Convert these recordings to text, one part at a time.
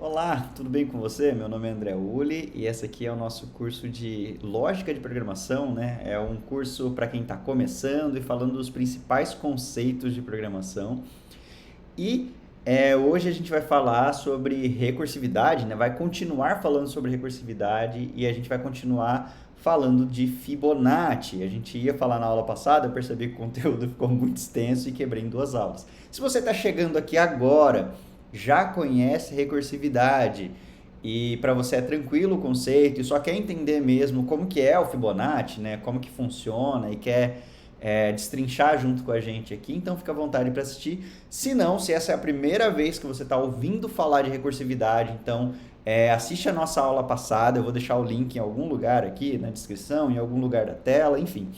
Olá, tudo bem com você? Meu nome é André Uli e esse aqui é o nosso curso de Lógica de Programação, né? É um curso para quem está começando e falando dos principais conceitos de programação. E hoje a gente vai falar sobre recursividade, né? Vai continuar falando sobre recursividade e a gente vai continuar falando de Fibonacci. A gente ia falar na aula passada, eu percebi que o conteúdo ficou muito extenso e quebrei em duas aulas. Se você está chegando aqui agora, já conhece recursividade e para você é tranquilo o conceito e só quer entender mesmo como que é o Fibonacci, né? Como que funciona e quer destrinchar junto com a gente aqui, então fica à vontade para assistir. Se não, se essa é a primeira vez que você está ouvindo falar de recursividade, então assiste a nossa aula passada, eu vou deixar o link em algum lugar aqui na descrição, em algum lugar da tela, enfim.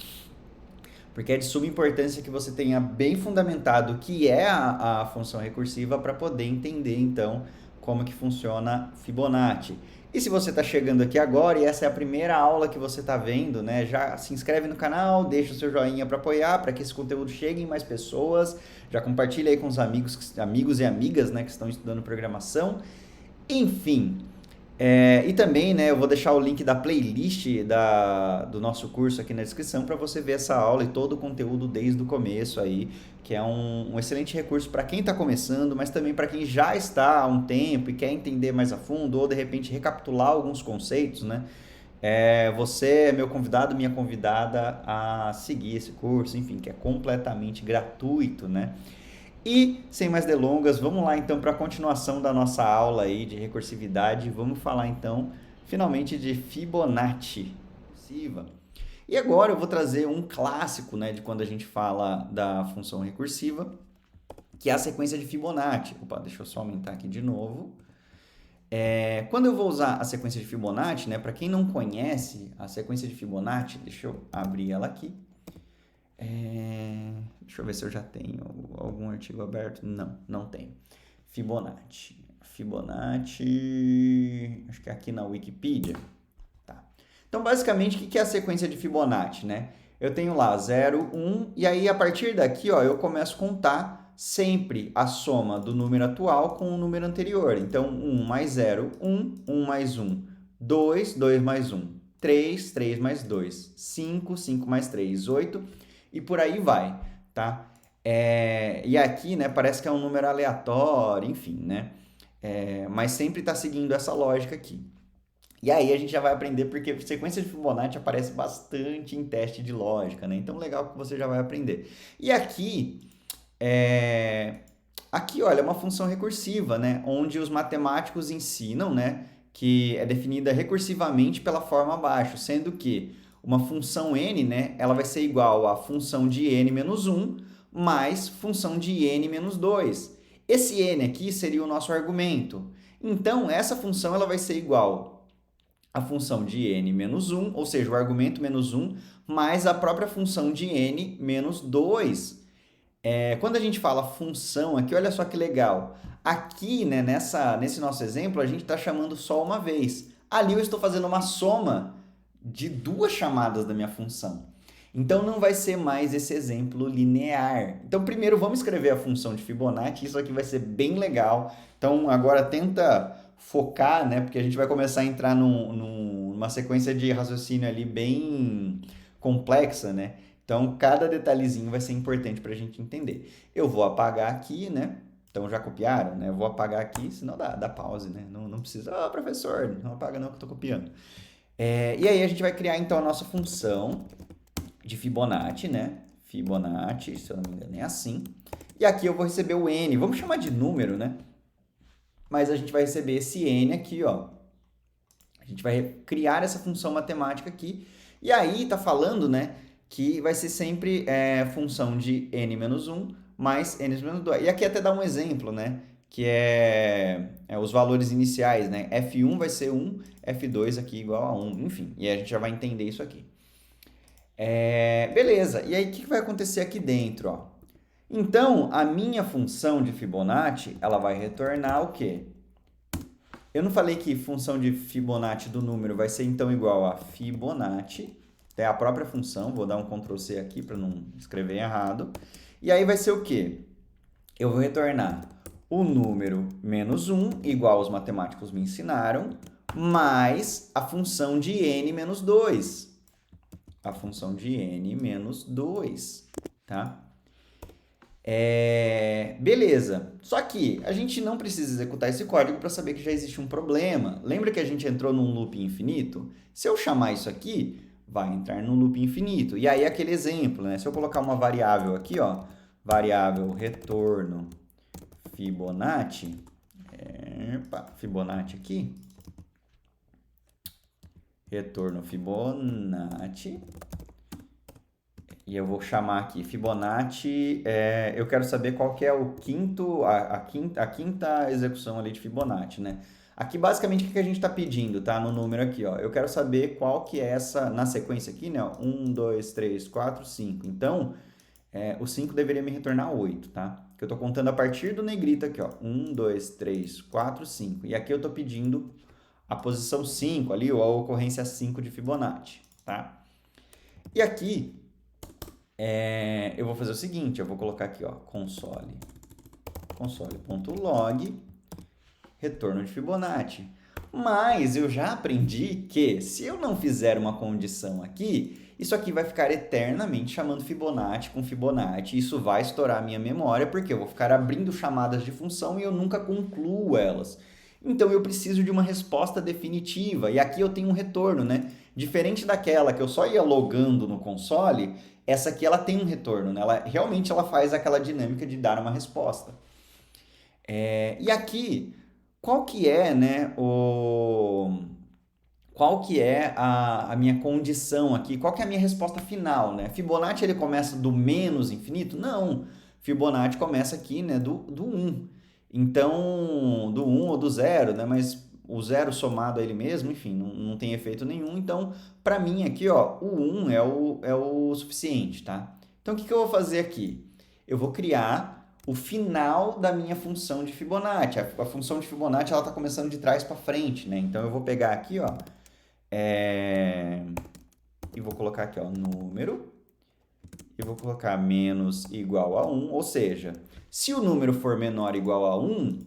Porque é de suma importância que você tenha bem fundamentado o que é a função recursiva para poder entender, então, como que funciona Fibonacci. E se você está chegando aqui agora e essa é a primeira aula que você está vendo, né, já se inscreve no canal, deixa o seu joinha para apoiar, para que esse conteúdo chegue em mais pessoas, já compartilha aí com os amigos e amigas, né, que estão estudando programação. Enfim, e também, né, eu vou deixar o link da playlist do nosso curso aqui na descrição para você ver essa aula e todo o conteúdo desde o começo aí, que é um excelente recurso para quem está começando, mas também para quem já está há um tempo e quer entender mais a fundo ou de repente recapitular alguns conceitos, né? Você é meu convidado, minha convidada a seguir esse curso, enfim, que é completamente gratuito, né? E, sem mais delongas, vamos lá então para a continuação da nossa aula aí de recursividade. Vamos falar então, finalmente, de Fibonacci recursiva. E agora eu vou trazer um clássico, né, de quando a gente fala da função recursiva, que é a sequência de Fibonacci. Opa, deixa eu só aumentar aqui de novo. Quando eu vou usar a sequência de Fibonacci, né, para quem não conhece a sequência de Fibonacci, deixa eu abrir ela aqui. Deixa eu ver se eu já tenho algum artigo aberto. Não, não tenho. Fibonacci. Fibonacci. Acho que é aqui na Wikipedia. Tá. Então, basicamente, o que é a sequência de Fibonacci, né? Eu tenho lá 0, 1, e aí a partir daqui, ó, eu começo a contar sempre a soma do número atual com o número anterior. Então, 1 mais 0, 1, 1 mais 1, 2, 2 mais 1, 3, 3 mais 2, 5, 5 mais 3, 8, e por aí vai, tá? E aqui, né, parece que é um número aleatório, enfim, né? Mas sempre está seguindo essa lógica aqui. E aí a gente já vai aprender, porque sequência de Fibonacci aparece bastante em teste de lógica, né? Então, legal que você já vai aprender. E aqui, olha, é uma função recursiva, né? Onde os matemáticos ensinam, né? Que é definida recursivamente pela forma abaixo, sendo que uma função n, né? Ela vai ser igual a função de n menos 1 mais função de n menos 2. Esse n aqui seria o nosso argumento. Então, essa função ela vai ser igual a função de n menos 1, ou seja, o argumento menos 1, mais a própria função de n menos 2. Quando a gente fala função aqui, olha só que legal. Aqui, né, nesse nosso exemplo, a gente está chamando só uma vez. Ali eu estou fazendo uma soma de duas chamadas da minha função. Então não vai ser mais esse exemplo linear. Então primeiro vamos escrever a função de Fibonacci, isso aqui vai ser bem legal. Então agora tenta focar, né, porque a gente vai começar a entrar numa sequência de raciocínio ali bem complexa, né? Então cada detalhezinho vai ser importante para a gente entender. Eu vou apagar aqui, né? Então já copiaram, né? Eu vou apagar aqui, senão dá pause, né? Não precisa, professor, não apaga não que eu estou copiando. E aí a gente vai criar então a nossa função de Fibonacci, né? Fibonacci, se eu não me engano, é assim. E aqui eu vou receber o n, vamos chamar de número, né? Mas a gente vai receber esse n aqui, ó. A gente vai criar essa função matemática aqui. E aí tá falando, né, que vai ser sempre função de n menos 1 mais n menos 2. E aqui até dá um exemplo, né? Que é os valores iniciais, né? F1 vai ser 1, F2 aqui igual a 1, enfim. E a gente já vai entender isso aqui. Beleza, e aí o que vai acontecer aqui dentro? Ó? Então, a minha função de Fibonacci, ela vai retornar o quê? Eu não falei que função de Fibonacci do número vai ser então igual a Fibonacci, é a própria função, vou dar um Ctrl C aqui para não escrever errado. E aí vai ser o quê? Eu vou retornar o número menos 1, igual os matemáticos me ensinaram, mais a função de n menos 2. A função de n menos 2, tá? Beleza. Só que a gente não precisa executar esse código para saber que já existe um problema. Lembra que a gente entrou num loop infinito? Se eu chamar isso aqui, vai entrar num loop infinito. E aí aquele exemplo, né? Se eu colocar uma variável aqui, ó, variável retorno Fibonacci, Fibonacci aqui, retorno Fibonacci, e eu vou chamar aqui Fibonacci, eu quero saber qual que é o a quinta execução ali de Fibonacci, né? Aqui, basicamente, o que a gente está pedindo, tá? No número aqui, ó. Eu quero saber qual que é essa, na sequência aqui, né? 1, 2, 3, 4, 5. Então, o 5 deveria me retornar 8, tá? Que eu estou contando a partir do negrito aqui, ó. 1, 2, 3, 4, 5. E aqui eu estou pedindo a posição 5 ali, ou a ocorrência 5 de Fibonacci, tá? E aqui, eu vou fazer o seguinte, eu vou colocar aqui, ó, console.log, retorno de Fibonacci. Mas eu já aprendi que se eu não fizer uma condição aqui, isso aqui vai ficar eternamente chamando Fibonacci com Fibonacci. Isso vai estourar a minha memória, porque eu vou ficar abrindo chamadas de função e eu nunca concluo elas. Então eu preciso de uma resposta definitiva. E aqui eu tenho um retorno, né? Diferente daquela que eu só ia logando no console, essa aqui ela tem um retorno, né? Realmente ela faz aquela dinâmica de dar uma resposta. E aqui, qual que é, né, qual que é a minha condição aqui? Qual que é a minha resposta final, né? Fibonacci ele começa do menos infinito? Não. Fibonacci começa aqui, né, do 1. Então, do 1 ou do 0, né? Mas o 0 somado a ele mesmo, enfim, não tem efeito nenhum. Então, para mim aqui, ó, o 1 é o suficiente, tá? Então, o que eu vou fazer aqui? Eu vou criar o final da minha função de Fibonacci. A função de Fibonacci, ela está começando de trás para frente, né? Então, eu vou pegar aqui, ó, e vou colocar aqui, ó, número, e vou colocar menos igual a 1, ou seja, se o número for menor ou igual a 1, o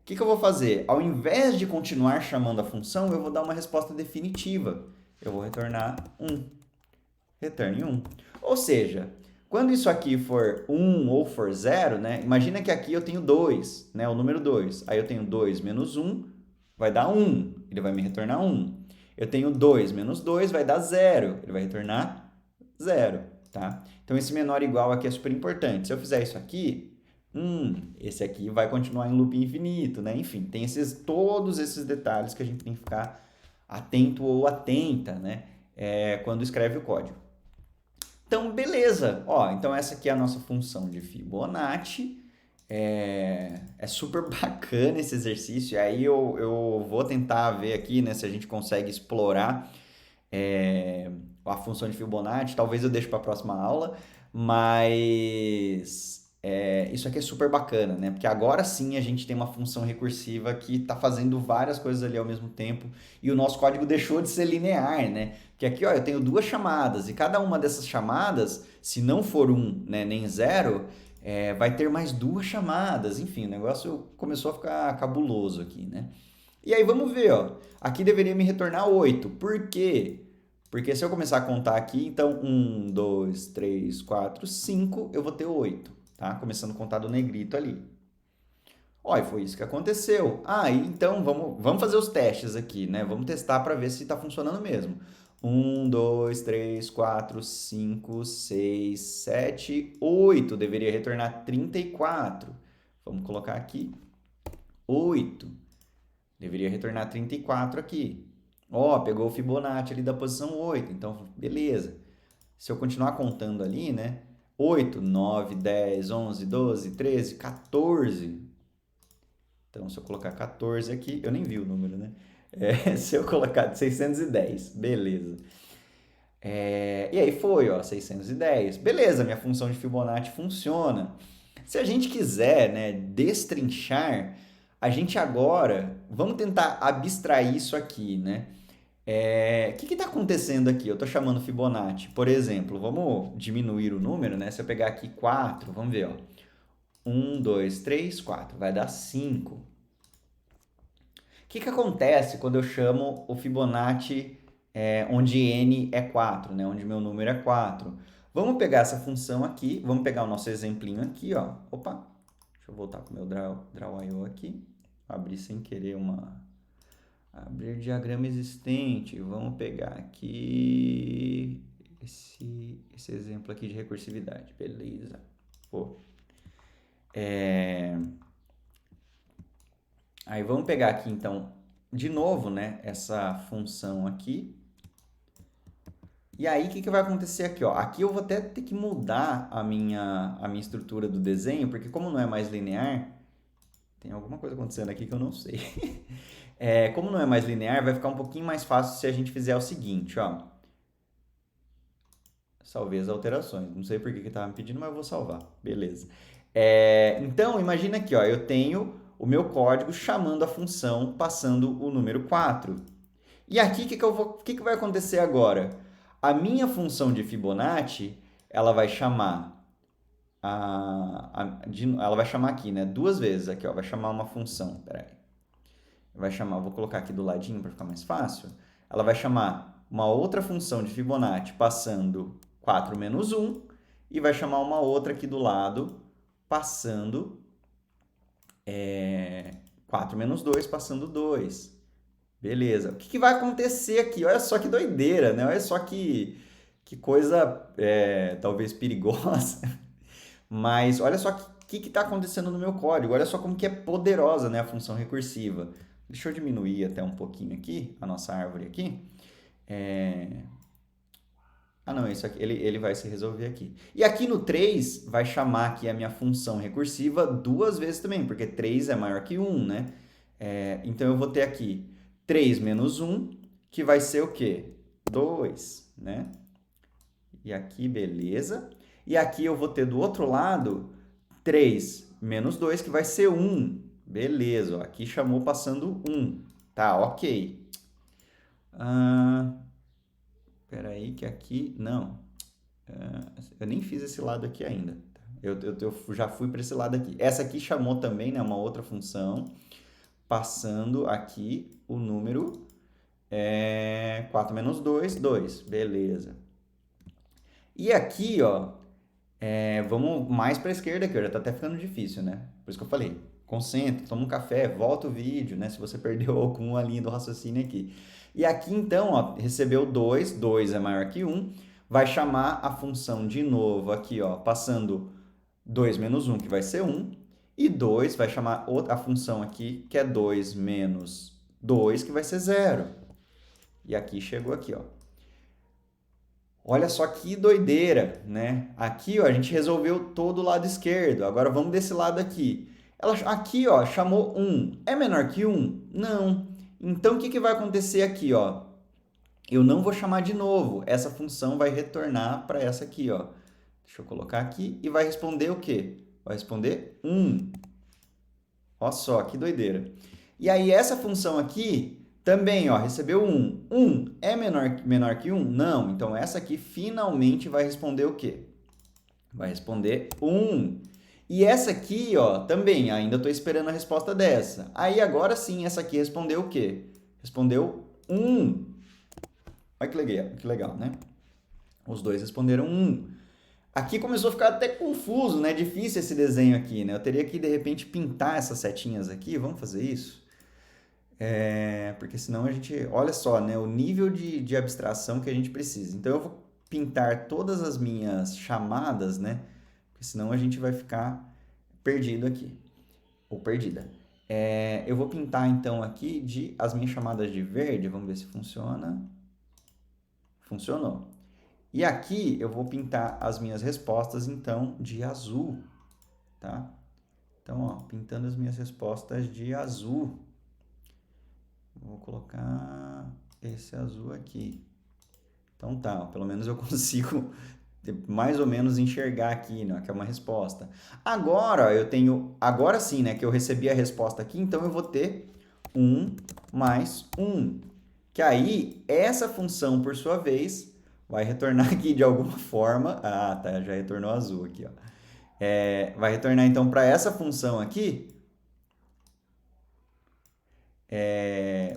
que eu vou fazer? Ao invés de continuar chamando a função, eu vou dar uma resposta definitiva. Eu vou retornar 1. Retorne 1. Ou seja, quando isso aqui for 1 ou for 0, né? Imagina que aqui eu tenho 2, né? O número 2. Aí eu tenho 2 menos 1, vai dar 1. Ele vai me retornar 1. Eu tenho 2 menos 2, vai dar 0. Ele vai retornar 0, tá? Então, esse menor igual aqui é super importante. Se eu fizer isso aqui, esse aqui vai continuar em loop infinito, né? Enfim, tem todos esses detalhes que a gente tem que ficar atento ou atenta, né? Quando escreve o código. Então, beleza. Ó, então, essa aqui é a nossa função de Fibonacci. É super bacana esse exercício. Aí eu vou tentar ver aqui, né, se a gente consegue explorar a função de Fibonacci. Talvez eu deixe para a próxima aula, mas isso aqui é super bacana, né? Porque agora sim a gente tem uma função recursiva que está fazendo várias coisas ali ao mesmo tempo e o nosso código deixou de ser linear, né? Porque aqui, ó, eu tenho duas chamadas e cada uma dessas chamadas, se não for 1, né, nem 0, vai ter mais duas chamadas. Enfim, o negócio começou a ficar cabuloso aqui, né? E aí vamos ver, ó. Aqui deveria me retornar 8. Por quê? Porque se eu começar a contar aqui, então 1, 2, 3, 4, 5, eu vou ter 8, tá? Começando a contar do negrito ali. Ó, e foi isso que aconteceu. Então vamos fazer os testes aqui, né? Vamos testar para ver se está funcionando mesmo. 1, 2, 3, 4, 5, 6, 7, 8. Deveria retornar 34. Vamos colocar aqui 8. Deveria retornar 34 aqui. Ó, pegou o Fibonacci ali da posição 8. Então, beleza. Se eu continuar contando ali, né? 8, 9, 10, 11, 12, 13, 14. Então, se eu colocar 14 aqui, eu nem vi o número, né? Se eu colocar 610, beleza. E aí foi, ó, 610. Beleza, minha função de Fibonacci funciona. Se a gente quiser, né, destrinchar, a gente agora, vamos tentar abstrair isso aqui, né? O que está acontecendo aqui? Eu estou chamando Fibonacci, por exemplo, vamos diminuir o número, né? Se eu pegar aqui 4, vamos ver, ó. 1, 2, 3, 4. Vai dar 5. O que acontece quando eu chamo o Fibonacci onde n é 4, né? Onde meu número é 4? Vamos pegar essa função aqui, vamos pegar o nosso exemplinho aqui, ó. Opa, deixa eu voltar para o meu Draw.io aqui. Abrir sem querer Abrir diagrama existente. Vamos pegar aqui esse exemplo aqui de recursividade. Beleza. Pô. Aí vamos pegar aqui, então, de novo, né, essa função aqui. E aí, o que vai acontecer aqui? Ó? Aqui eu vou até ter que mudar a minha estrutura do desenho, porque como não é mais linear, tem alguma coisa acontecendo aqui que eu não sei. Como não é mais linear, vai ficar um pouquinho mais fácil se a gente fizer o seguinte, ó. Salvei as alterações. Não sei por que estava me pedindo, mas eu vou salvar. Beleza. Então, imagina aqui, ó, eu tenho o meu código chamando a função, passando o número 4. E aqui, o que vai acontecer agora? A minha função de Fibonacci, ela vai chamar ela vai chamar aqui, né? Duas vezes aqui, ó, vai chamar uma função. Pera aí. Vai chamar, vou colocar aqui do ladinho para ficar mais fácil. Ela vai chamar uma outra função de Fibonacci passando 4 menos 1 e vai chamar uma outra aqui do lado passando 4 menos 2 passando 2. Beleza. O que vai acontecer aqui? Olha só que doideira, né? Olha só que coisa talvez perigosa. Mas olha só o que está acontecendo no meu código. Olha só como que é poderosa, né, a função recursiva. Deixa eu diminuir até um pouquinho aqui, a nossa árvore aqui. Ah, não, isso aqui, ele vai se resolver aqui. E aqui no 3, vai chamar aqui a minha função recursiva duas vezes também, porque 3 é maior que 1, né? Então, eu vou ter aqui 3 menos 1, que vai ser o quê? 2, né? E aqui, beleza. E aqui eu vou ter do outro lado 3 menos 2, que vai ser 1. Beleza, ó, aqui chamou passando 1. Tá, ok. Espera aí que aqui... Não. Eu nem fiz esse lado aqui ainda. Eu já fui para esse lado aqui. Essa aqui chamou também, né, uma outra função, passando aqui o número 4 menos 2, 2. Beleza. E aqui, ó, vamos mais para a esquerda aqui, ó, já tá até ficando difícil, né? Por isso que eu falei, concentra, toma um café, volta o vídeo, né? Se você perdeu alguma linha do raciocínio aqui. E aqui, então, ó, recebeu 2, 2 é maior que 1, vai chamar a função de novo aqui, ó, passando 2 menos 1, que vai ser 1, e 2 vai chamar a função aqui, que é 2 menos 2, que vai ser 0. E aqui chegou aqui, ó. Olha só que doideira, né? Aqui, ó, a gente resolveu todo o lado esquerdo. Agora vamos desse lado aqui. Ela aqui, ó, chamou 1. É menor que 1? Não. Então, o que vai acontecer aqui, ó? Eu não vou chamar de novo. Essa função vai retornar para essa aqui, ó. Deixa eu colocar aqui e vai responder o quê? Vai responder 1. Olha só, que doideira. E aí, essa função aqui também, ó, recebeu 1. 1 é menor que 1? Não. Então, essa aqui finalmente vai responder o quê? Vai responder 1. E essa aqui, ó, também, ainda estou esperando a resposta dessa. Aí, agora sim, essa aqui respondeu o quê? Respondeu 1. Olha que legal, né? Os dois responderam 1. Aqui começou a ficar até confuso, né? Difícil esse desenho aqui, né? Eu teria que, de repente, pintar essas setinhas aqui. Vamos fazer isso? Porque senão a gente... Olha só, né? O nível de abstração que a gente precisa. Então, eu vou pintar todas as minhas chamadas, né? Porque senão a gente vai ficar perdido aqui. Ou perdida. Eu vou pintar, então, aqui as minhas chamadas de verde. Vamos ver se funciona. Funcionou. E aqui eu vou pintar as minhas respostas, então, de azul, tá? Então, ó, pintando as minhas respostas de azul. Vou colocar esse azul aqui. Então tá, ó, pelo menos eu consigo mais ou menos enxergar aqui, né, que é uma resposta. Agora eu tenho, agora sim, né, que eu recebi a resposta aqui, então eu vou ter 1 mais 1. Que aí, essa função, por sua vez, vai retornar aqui de alguma forma. Ah, tá, já retornou azul aqui, ó. Vai retornar então para essa função aqui,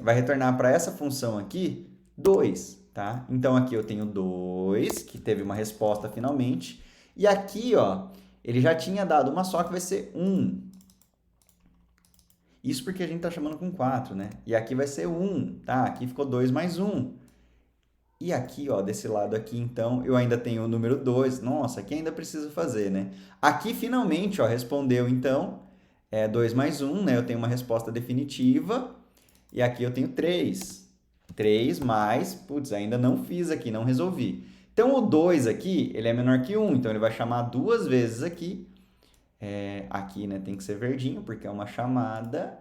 vai retornar para essa função aqui 2, tá? Então aqui eu tenho 2, que teve uma resposta finalmente, e aqui, ó, ele já tinha dado uma só que vai ser 1. Isso porque a gente está chamando com 4, né? E aqui vai ser 1, tá? Aqui ficou 2 mais 1. E aqui, ó, desse lado aqui, então, eu ainda tenho o número 2. Nossa, aqui ainda preciso fazer, né? Aqui, finalmente, ó, respondeu, então, 2 mais 1, né? Eu tenho uma resposta definitiva. E aqui eu tenho 3. 3 mais, putz, ainda não fiz aqui, não resolvi. Então, o 2 aqui, ele é menor que 1, então ele vai chamar duas vezes aqui. Aqui, né, tem que ser verdinho, porque é uma chamada.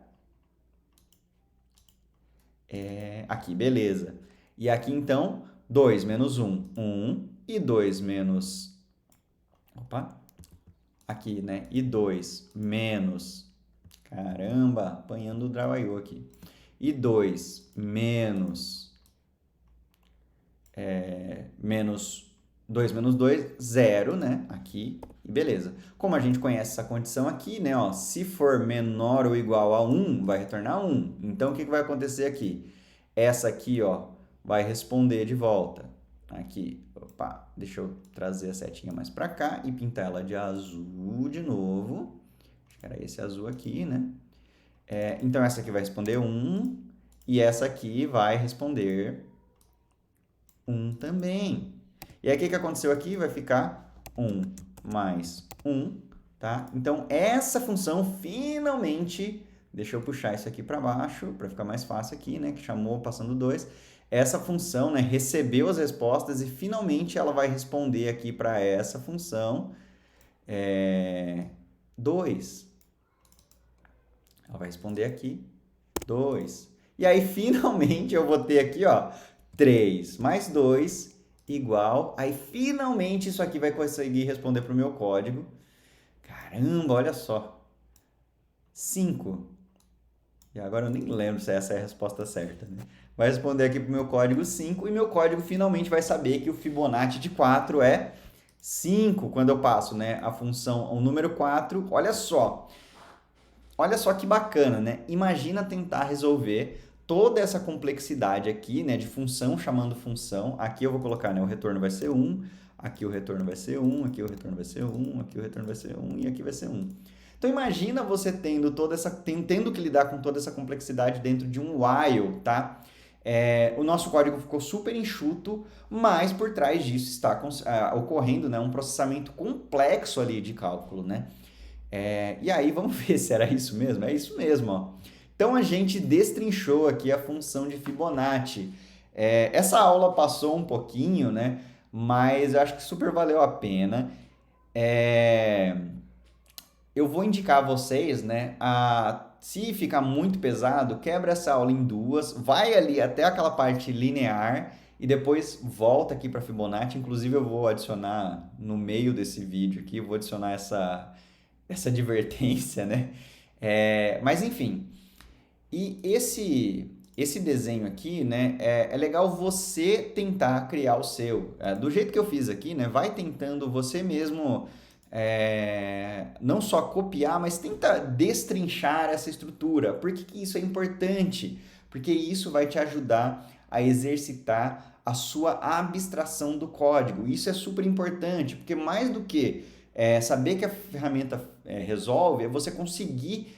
Aqui, beleza. E aqui, então, 2 menos 1, 1. E 2 menos... Opa! Aqui, né? E 2 menos... Caramba, apanhando o Draw.io aqui. E 2 menos... menos 2 menos 2, 0, né? Aqui, e beleza. Como a gente conhece essa condição aqui, né? Ó, se for menor ou igual a 1, vai retornar 1. Então, o que vai acontecer aqui? Essa aqui, ó, vai responder de volta. Aqui, opa, deixa eu trazer a setinha mais para cá e pintar ela de azul de novo. Acho que era esse azul aqui, né? Então, essa aqui vai responder 1 e essa aqui vai responder 1 também. E aí, o que aconteceu aqui? Vai ficar 1 mais 1, tá? Então, essa função finalmente... Deixa eu puxar isso aqui para baixo, para ficar mais fácil aqui, né? Que chamou passando 2. Essa função, né, recebeu as respostas e finalmente ela vai responder aqui para essa função 2. Ela vai responder aqui 2. E aí, finalmente, eu vou ter aqui, ó, 3 mais 2 igual... Aí, finalmente, isso aqui vai conseguir responder para o meu código. Caramba, olha só. 5. E agora eu nem lembro se essa é a resposta certa, né? Vai responder aqui para o meu código 5 e meu código finalmente vai saber que o Fibonacci de 4 é 5 quando eu passo, né, a função, o número 4. Olha só que bacana, né? Imagina tentar resolver toda essa complexidade aqui, né, de função chamando função. Aqui eu vou colocar, né, o retorno vai ser 1, aqui o retorno vai ser 1, aqui o retorno vai ser 1, aqui o retorno vai ser 1 e aqui vai ser 1. Então imagina você tendo que lidar com toda essa complexidade dentro de um while, tá? O nosso código ficou super enxuto, mas por trás disso está ocorrendo, né, um processamento complexo ali de cálculo, né? E aí vamos ver se era isso mesmo. É isso mesmo, ó. Então a gente destrinchou aqui a função de Fibonacci. Essa aula passou um pouquinho, né? Mas eu acho que super valeu a pena. Eu vou indicar a vocês, né, se ficar muito pesado, quebra essa aula em duas, vai ali até aquela parte linear e depois volta aqui para Fibonacci. Inclusive eu vou adicionar no meio desse vídeo aqui, eu vou adicionar essa advertência, né? Mas enfim, e esse desenho aqui, né, é legal você tentar criar o seu. Do jeito que eu fiz aqui, né, vai tentando você mesmo... não só copiar, mas tenta destrinchar essa estrutura. Por que isso é importante? Porque isso vai te ajudar a exercitar a sua abstração do código. Isso é super importante, porque mais do que saber que a ferramenta resolve, é você conseguir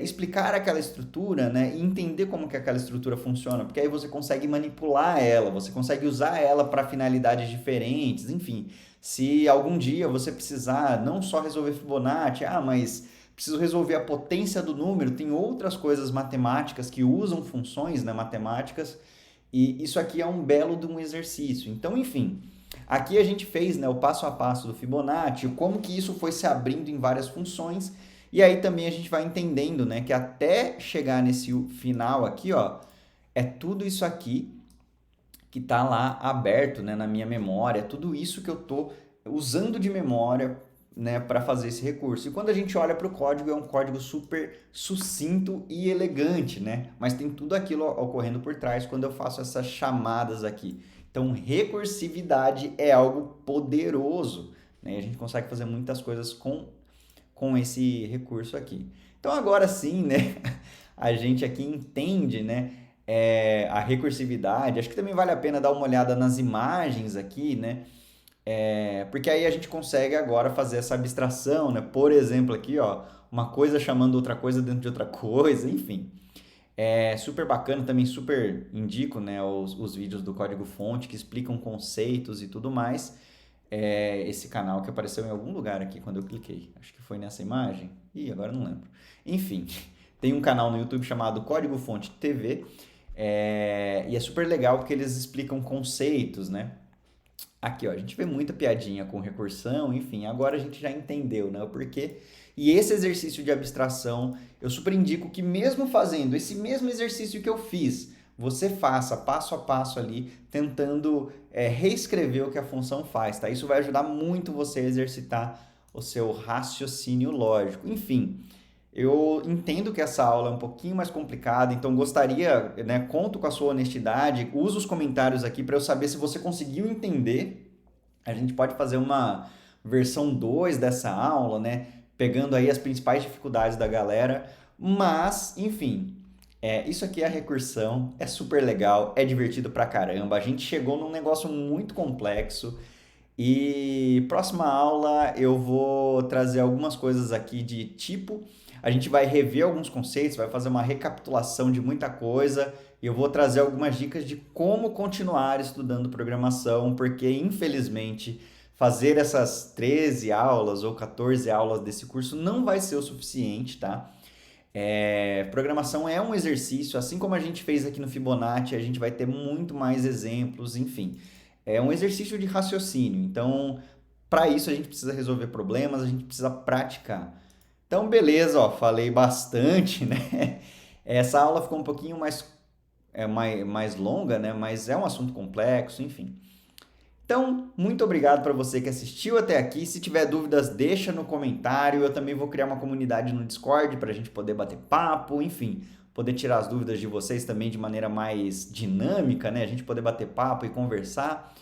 explicar aquela estrutura, né, e entender como que aquela estrutura funciona, porque aí você consegue manipular ela, você consegue usar ela para finalidades diferentes, enfim. Se algum dia você precisar não só resolver Fibonacci, mas preciso resolver a potência do número, tem outras coisas matemáticas que usam funções, né, matemáticas, e isso aqui é um belo de um exercício. Então, enfim, aqui a gente fez, né, o passo a passo do Fibonacci, como que isso foi se abrindo em várias funções, e aí também a gente vai entendendo, né, que até chegar nesse final aqui, ó, é tudo isso aqui que está lá aberto, né, na minha memória, tudo isso que eu estou usando de memória, né, para fazer esse recurso. E quando a gente olha para o código, é um código super sucinto e elegante, né? Mas tem tudo aquilo ocorrendo por trás quando eu faço essas chamadas aqui. Então, recursividade é algo poderoso, né? E a gente consegue fazer muitas coisas com esse recurso aqui. Então agora sim, né, a gente aqui entende, né, a recursividade. Acho que também vale a pena dar uma olhada nas imagens aqui, né, porque aí a gente consegue agora fazer essa abstração, né? Por exemplo, aqui, ó, uma coisa chamando outra coisa dentro de outra coisa, enfim. É super bacana, também super indico, né, os vídeos do Código-Fonte que explicam conceitos e tudo mais. Esse canal que apareceu em algum lugar aqui quando eu cliquei. Acho que foi nessa imagem. Ih, agora não lembro. Enfim, tem um canal no YouTube chamado Código Fonte TV. E é super legal porque eles explicam conceitos, né? Aqui, ó, a gente vê muita piadinha com recursão, enfim, agora a gente já entendeu, né, o porquê. E esse exercício de abstração, eu super indico que mesmo fazendo esse mesmo exercício que eu fiz, você faça passo a passo ali, tentando reescrever o que a função faz, tá? Isso vai ajudar muito você a exercitar o seu raciocínio lógico. Enfim, eu entendo que essa aula é um pouquinho mais complicada, então gostaria, né, conto com a sua honestidade, usa os comentários aqui para eu saber se você conseguiu entender. A gente pode fazer uma versão 2 dessa aula, né, pegando aí as principais dificuldades da galera, mas, enfim, isso aqui é a recursão, é super legal, é divertido pra caramba. A gente chegou num negócio muito complexo. E próxima aula eu vou trazer algumas coisas aqui de tipo. A gente vai rever alguns conceitos, vai fazer uma recapitulação de muita coisa. E eu vou trazer algumas dicas de como continuar estudando programação, porque infelizmente fazer essas 13 aulas ou 14 aulas desse curso não vai ser o suficiente, tá? Programação é um exercício, assim como a gente fez aqui no Fibonacci, a gente vai ter muito mais exemplos, enfim. É um exercício de raciocínio. Então, para isso a gente precisa resolver problemas, a gente precisa praticar. Então, beleza, ó, falei bastante, né? Essa aula ficou um pouquinho mais longa, né? Mas é um assunto complexo, enfim. Então, muito obrigado para você que assistiu até aqui. Se tiver dúvidas, deixa no comentário. Eu também vou criar uma comunidade no Discord para a gente poder bater papo, enfim, poder tirar as dúvidas de vocês também de maneira mais dinâmica, né? A gente poder bater papo e conversar.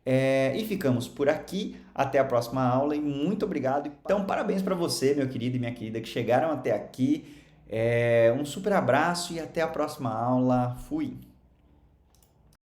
E ficamos por aqui. Até a próxima aula e muito obrigado. Então, parabéns para você, meu querido e minha querida, que chegaram até aqui. Um super abraço e até a próxima aula. Fui!